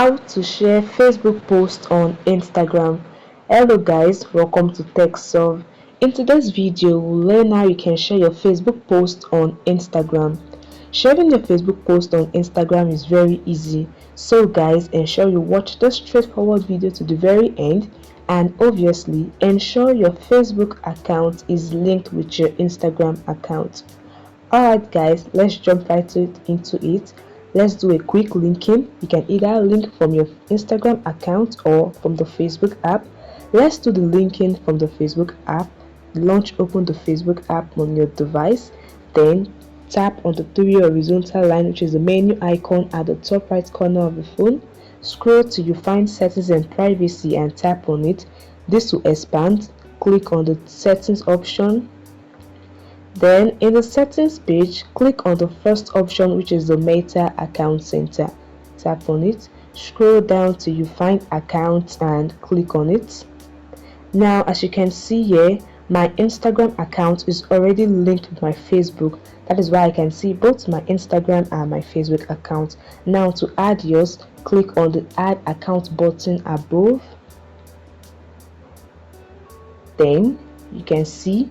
How to share Facebook posts on Instagram. Hello guys, welcome to TechSolve. In today's video, we'll learn how you can share your Facebook post on Instagram. Sharing your Facebook post on Instagram is very easy. So guys, ensure you watch this straightforward video to the very end, and obviously ensure your Facebook account is linked with your Instagram account. Alright guys, let's jump right into it. Let's do a quick linking. You can either link from your Instagram account or from the Facebook app. Let's do the linking from the Facebook app. Open the Facebook app on your device. Then tap on the three horizontal line, which is the menu icon at the top right corner of the phone. Scroll till you find settings and privacy and tap on it. This will expand. Click on the settings option. Then in the settings page, click on the first option, which is the Meta Account Center. Tap on it. Scroll down till you find accounts and click on it. Now, as you can see here, my Instagram account is already linked with my Facebook. That is why I can see both my Instagram and my Facebook account. Now, to add yours, click on the Add Account button above. Then you can see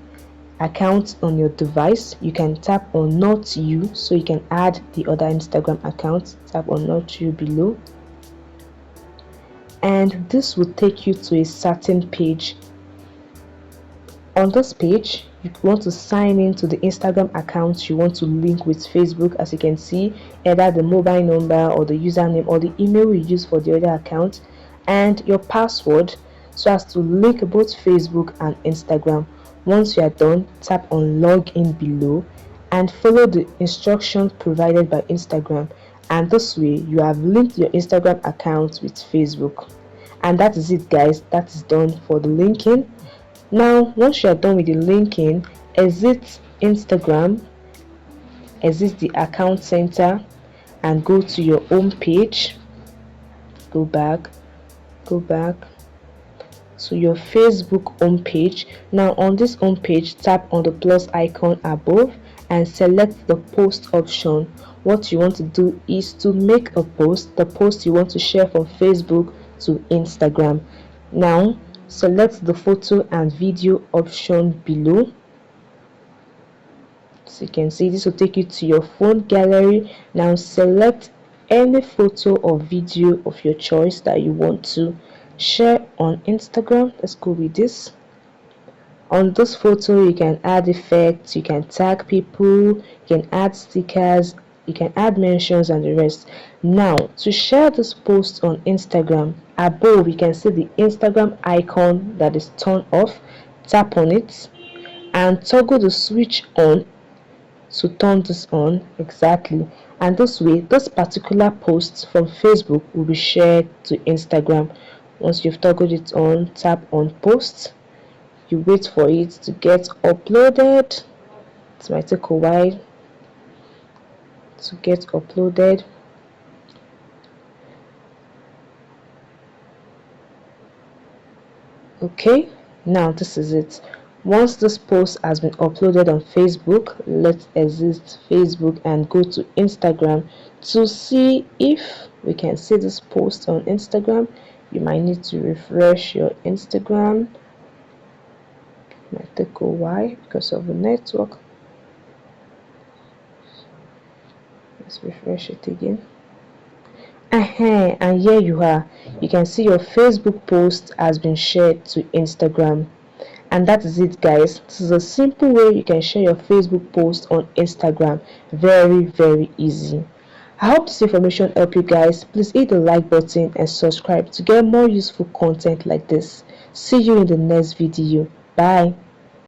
account on your device. You can tap on Not You, so you can add the other Instagram account. Tap on Not You below, and this will take you to a certain page. On this page, you want to sign in to the Instagram account you want to link with Facebook. As you can see, either the mobile number or the username or the email you use for the other account, and your password, so as to link both Facebook and Instagram. Once you are done, tap on Login below and follow the instructions provided by Instagram, and this way you have linked your Instagram account with Facebook. And that is it guys, that is done for the linking. Now once you are done with the linking, exit Instagram, exit the account center and go to your home page. Go back to your Facebook home page. Now on this home page, tap on the plus icon above and select the post option. What you want to do is to make a post, the post you want to share from Facebook to Instagram. Now select the photo and video option below. So you can see this will take you to your phone gallery. Now select any photo or video of your choice that you want to share on Instagram. Let's go with this. On this photo, you can add effects, you can tag people, you can add stickers, you can add mentions and the rest. Now to share this post on Instagram, above you can see the Instagram icon that is turned off. Tap on it and toggle the switch on to turn this on. Exactly. And this way, this particular post from Facebook will be shared to Instagram. Once you've toggled it on, tap on post. You wait for it to get uploaded. It might take a while to get uploaded. Okay, now this is it. Once this post has been uploaded on Facebook, let's exit Facebook and go to Instagram to see if we can see this post on Instagram. You might need to refresh your Instagram. It might take a while because of the network. Let's refresh it again. And here you are. You can see your Facebook post has been shared to Instagram. And that is it guys. This is a simple way you can share your Facebook post on Instagram. Very easy. I hope this information helped you guys. Please hit the like button and subscribe to get more useful content like this. See you in the next video. Bye.